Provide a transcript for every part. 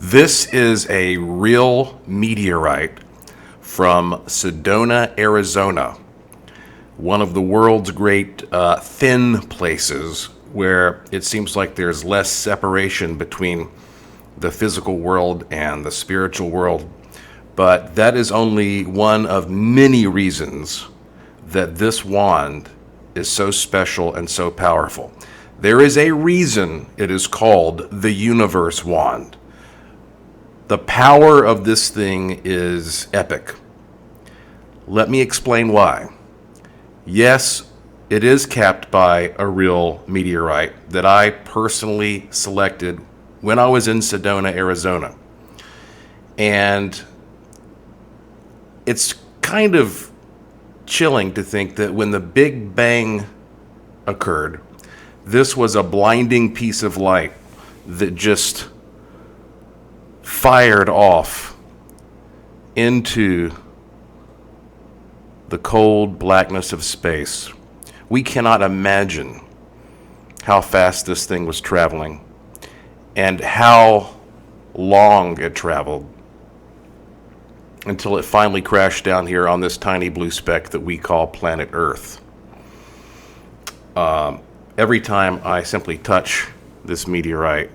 This is a real meteorite from Sedona, Arizona, one of the world's great thin places where it seems like there's less separation between the physical world and the spiritual world. But that is only one of many reasons that this wand is so special and so powerful. There is a reason it is called the Universe Wand. The power of this thing is epic. Let me explain why. Yes, it is capped by a real meteorite that I personally selected when I was in Sedona, Arizona. And it's kind of chilling to think that when the Big Bang occurred, this was a blinding piece of light that just fired off into the cold blackness of space. We cannot imagine how fast this thing was traveling and how long it traveled until it finally crashed down here on this tiny blue speck that we call planet Earth. Every time I simply touch this meteorite,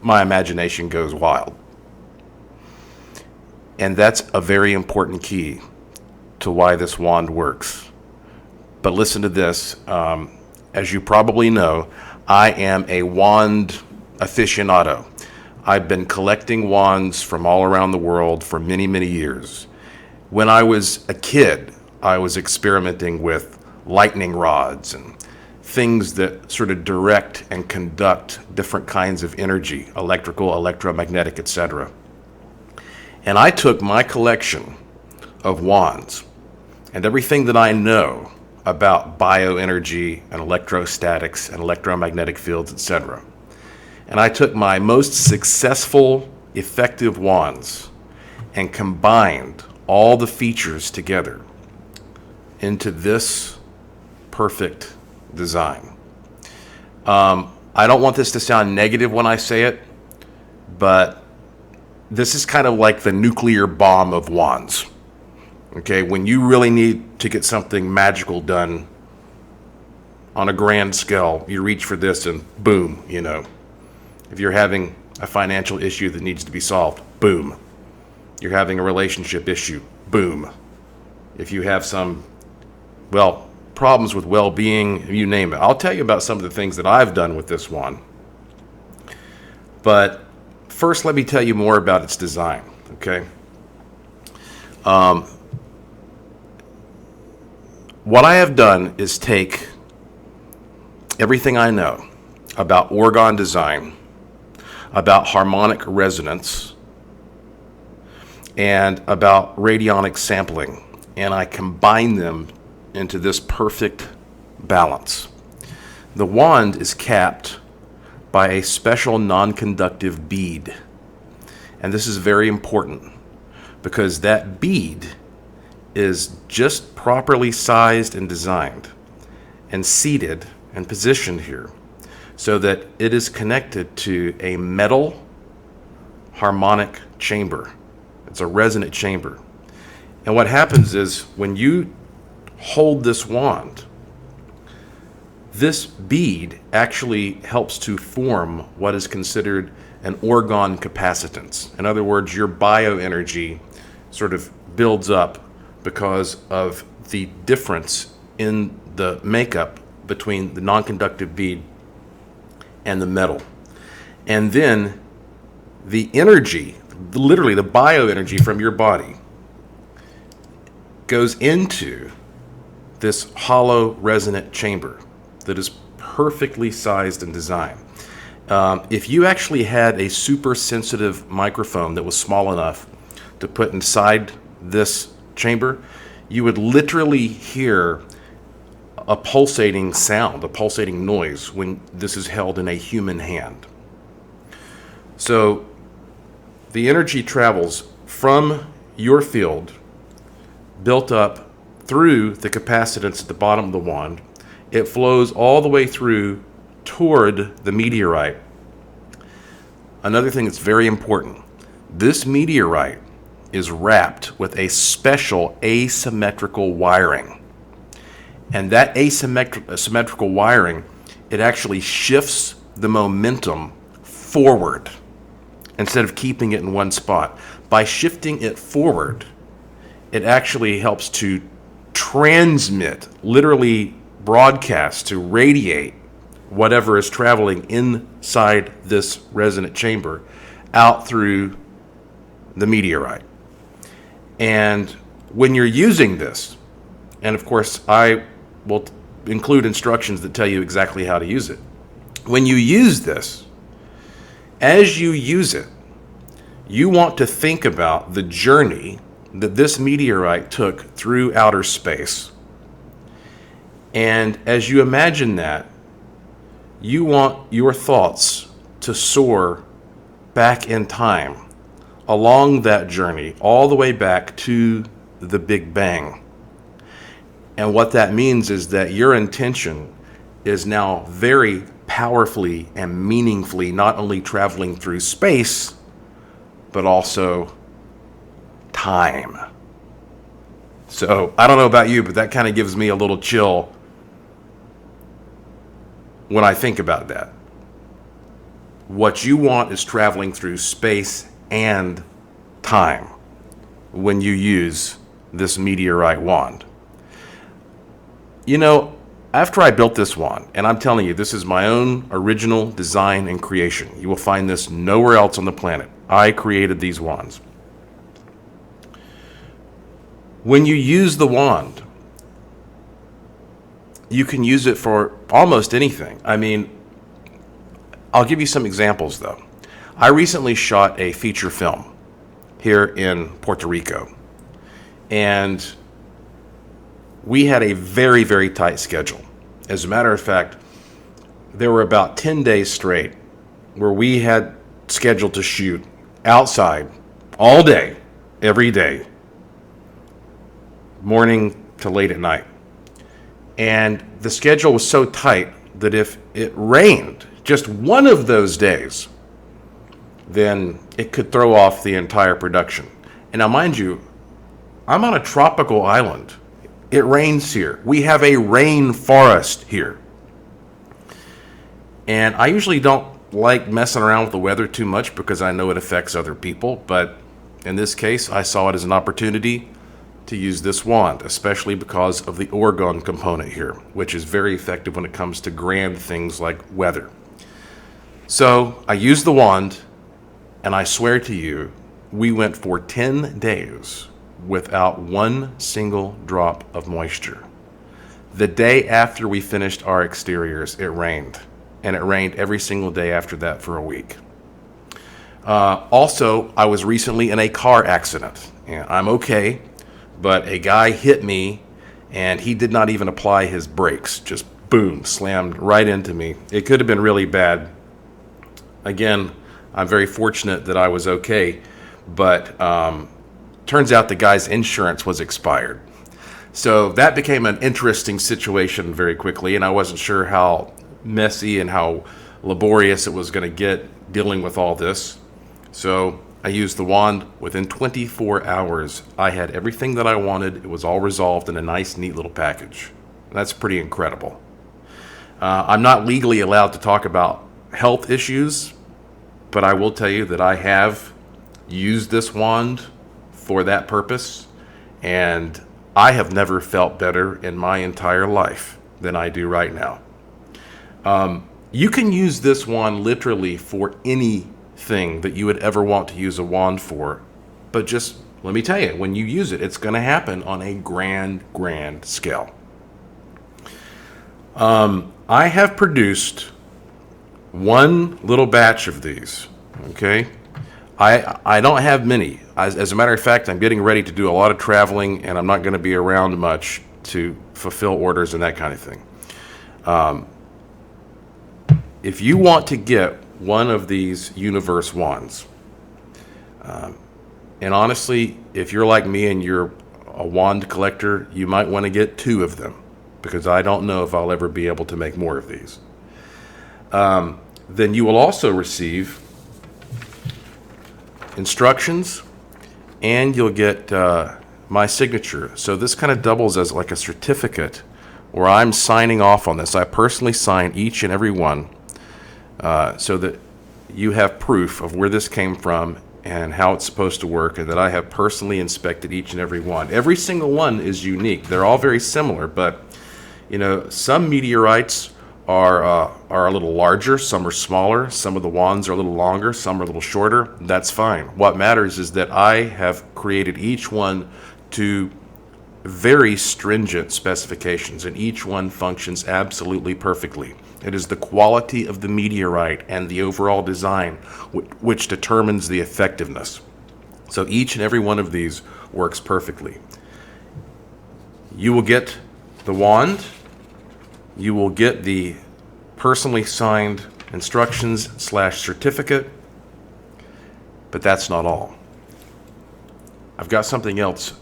my imagination goes wild. And that's a very important key to why this wand works. But listen to this. As you probably know, I am a wand aficionado. I've been collecting wands from all around the world for many, many years. When I was a kid, I was experimenting with lightning rods and things that sort of direct and conduct different kinds of energy, electrical, electromagnetic, etc. And I took my collection of wands and everything that I know about bioenergy and electrostatics and electromagnetic fields, etc. And I took my most successful, effective wands and combined all the features together into this perfect design. I don't want this to sound negative when I say it, but this is kind of like the nuclear bomb of wands. Okay, when you really need to get something magical done on a grand scale, you reach for this and boom, If you're having a financial issue that needs to be solved, boom. You're having a relationship issue, boom. If you have some, problems with well-being, you name it. I'll tell you about some of the things that I've done with this one. But first, let me tell you more about its design, okay? What I have done is take everything I know about orgone design, about harmonic resonance, and about radionic sampling, and I combine them into this perfect balance. The wand is capped by a special non-conductive bead, and this is very important because that bead is just properly sized and designed and seated and positioned here so that it is connected to a metal harmonic chamber. It's a resonant chamber. And what happens is when you hold this wand, this bead actually helps to form what is considered an orgone capacitance. In other words, your bioenergy sort of builds up because of the difference in the makeup between the non-conductive bead and the metal. And then the energy, literally the bioenergy from your body, goes into this hollow resonant chamber that is perfectly sized and designed. If you actually had a super sensitive microphone that was small enough to put inside this chamber, you would literally hear a pulsating sound, a pulsating noise when this is held in a human hand. So the energy travels from your field, built up through the capacitance at the bottom of the wand. It flows all the way through toward the meteorite, another thing that's very important. This meteorite is wrapped with a special asymmetrical wiring. And that asymmetrical wiring, it actually shifts the momentum forward instead of keeping it in one spot. By shifting it forward, it actually helps to transmit, literally broadcast, to radiate whatever is traveling inside this resonant chamber out through the meteorite. And when you're using this, and of course I will include instructions that tell you exactly how to use it. When you use this, as you use it, you want to think about the journey that this meteorite took through outer space. And as you imagine that, you want your thoughts to soar back in time along that journey, all the way back to the Big Bang. And what that means is that your intention is now very powerfully and meaningfully not only traveling through space, but also time. So I don't know about you, but that kind of gives me a little chill when I think about that. What you want is traveling through space and time when you use this meteorite wand. You know, after I built this wand, and I'm telling you, this is my own original design and creation. You will find this nowhere else on the planet. I created these wands. When you use the wand, you can use it for almost anything. I mean, I'll give you some examples though. I recently shot a feature film here in Puerto Rico, and we had a very, very tight schedule. As a matter of fact, there were about 10 days straight where we had scheduled to shoot outside all day, every day, morning to late at night. And the schedule was so tight that if it rained just one of those days, then it could throw off the entire production. And now, mind you, I'm on a tropical island. It rains here. We have a rainforest here. And I usually don't like messing around with the weather too much because I know it affects other people. But in this case, I saw it as an opportunity to use this wand, especially because of the orgone component here, which is very effective when it comes to grand things like weather. So I used the wand, and I swear to you, we went for 10 days without one single drop of moisture. The day after we finished our exteriors, it rained, and it rained every single day after that for a week. Also, I was recently in a car accident, and I'm okay, but a guy hit me, and he did not even apply his brakes, just boom, slammed right into me. It could have been really bad. Again, I'm very fortunate that I was okay, but turns out the guy's insurance was expired. So that became an interesting situation very quickly, and I wasn't sure how messy and how laborious it was going to get dealing with all this. So I used the wand. Within 24 hours, I had everything that I wanted. It was all resolved in a nice, neat little package. That's pretty incredible. I'm not legally allowed to talk about health issues, but I will tell you that I have used this wand for that purpose, and I have never felt better in my entire life than I do right now. You can use this wand literally for anything that you would ever want to use a wand for, but just let me tell you, when you use it, it's going to happen on a grand scale. I have produced one little batch of these, okay? I don't have many. As a matter of fact, I'm getting ready to do a lot of traveling, and I'm not going to be around much to fulfill orders and that kind of thing. If you want to get one of these universe wands, and honestly, if you're like me and you're a wand collector, you might want to get 2 of them, because I don't know if I'll ever be able to make more of these. Then you will also receive instructions, and you'll get my signature. So this kind of doubles as like a certificate where I'm signing off on this. I personally sign each and every one so that you have proof of where this came from and how it's supposed to work, and that I have personally inspected each and every one. Every single one is unique. They're all very similar, but some meteorites are a little larger, some are smaller, some of the wands are a little longer, some are a little shorter. That's fine. What matters is that I have created each one to very stringent specifications, and each one functions absolutely perfectly. It is the quality of the meteorite and the overall design which determines the effectiveness. So each and every one of these works perfectly. You will get the wand, you will get the personally signed instructions/certificate, but that's not all. I've got something else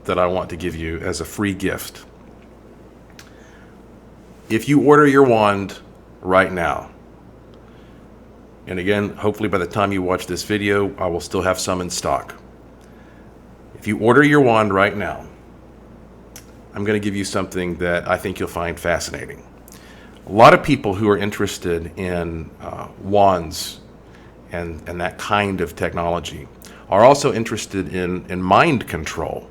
that I want to give you as a free gift. If you order your wand right now, and again, hopefully by the time you watch this video, I will still have some in stock. If you order your wand right now, I'm going to give you something that I think you'll find fascinating. A lot of people who are interested in wands and that kind of technology are also interested in mind control.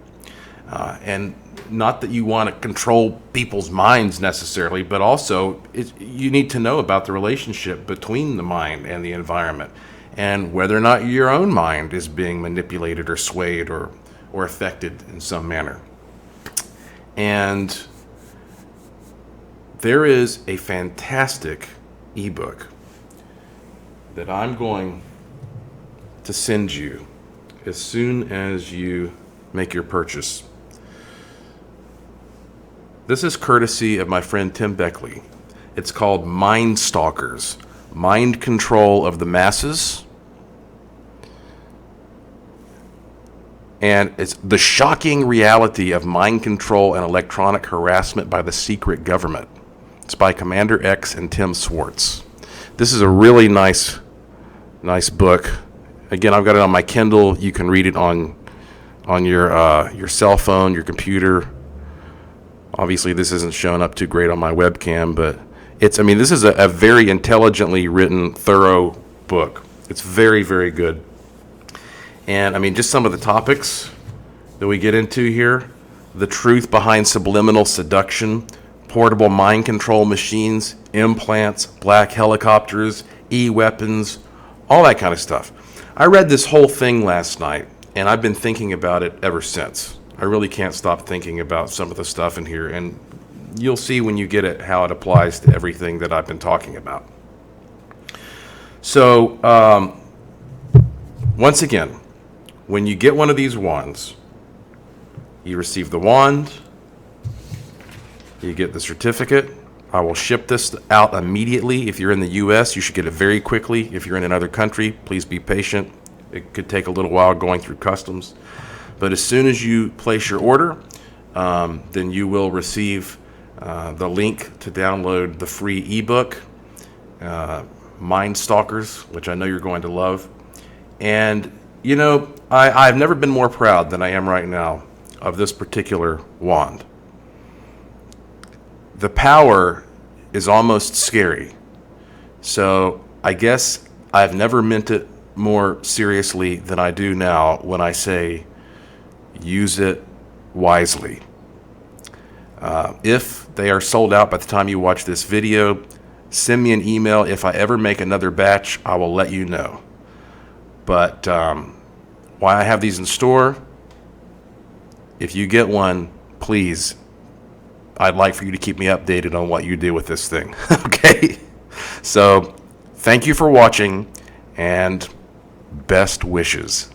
And not that you want to control people's minds necessarily, but also you need to know about the relationship between the mind and the environment, and whether or not your own mind is being manipulated or swayed or affected in some manner. And there is a fantastic ebook that I'm going to send you as soon as you make your purchase. This is courtesy of my friend Tim Beckley. It's called Mind Stalkers, Mind Control of the Masses. And it's the shocking reality of mind control and electronic harassment by the secret government. It's by Commander X and Tim Swartz. This is a really nice book. Again, I've got it on my Kindle. You can read it on your cell phone, your computer. Obviously, this isn't showing up too great on my webcam, but this is a very intelligently written, thorough book. It's very, very good. And just some of the topics that we get into here: the truth behind subliminal seduction, portable mind control machines, implants, black helicopters, e-weapons, all that kind of stuff. I read this whole thing last night, and I've been thinking about it ever since. I really can't stop thinking about some of the stuff in here, and you'll see when you get it how it applies to everything that I've been talking about. So, once again, when you get one of these wands, you receive the wand, you get the certificate. I will ship this out immediately. If you're in the U.S., you should get it very quickly. If you're in another country, please be patient. It could take a little while going through customs. But as soon as you place your order, then you will receive the link to download the free ebook, Mind Stalkers, which I know you're going to love. And, I've never been more proud than I am right now of this particular wand. The power is almost scary. So I guess I've never meant it more seriously than I do now when I say use it wisely. If they are sold out by the time you watch this video, send me an email. If I ever make another batch, I will let you know. But why I have these in store, if you get one, please, I'd like for you to keep me updated on what you do with this thing. Okay? So, thank you for watching, and best wishes.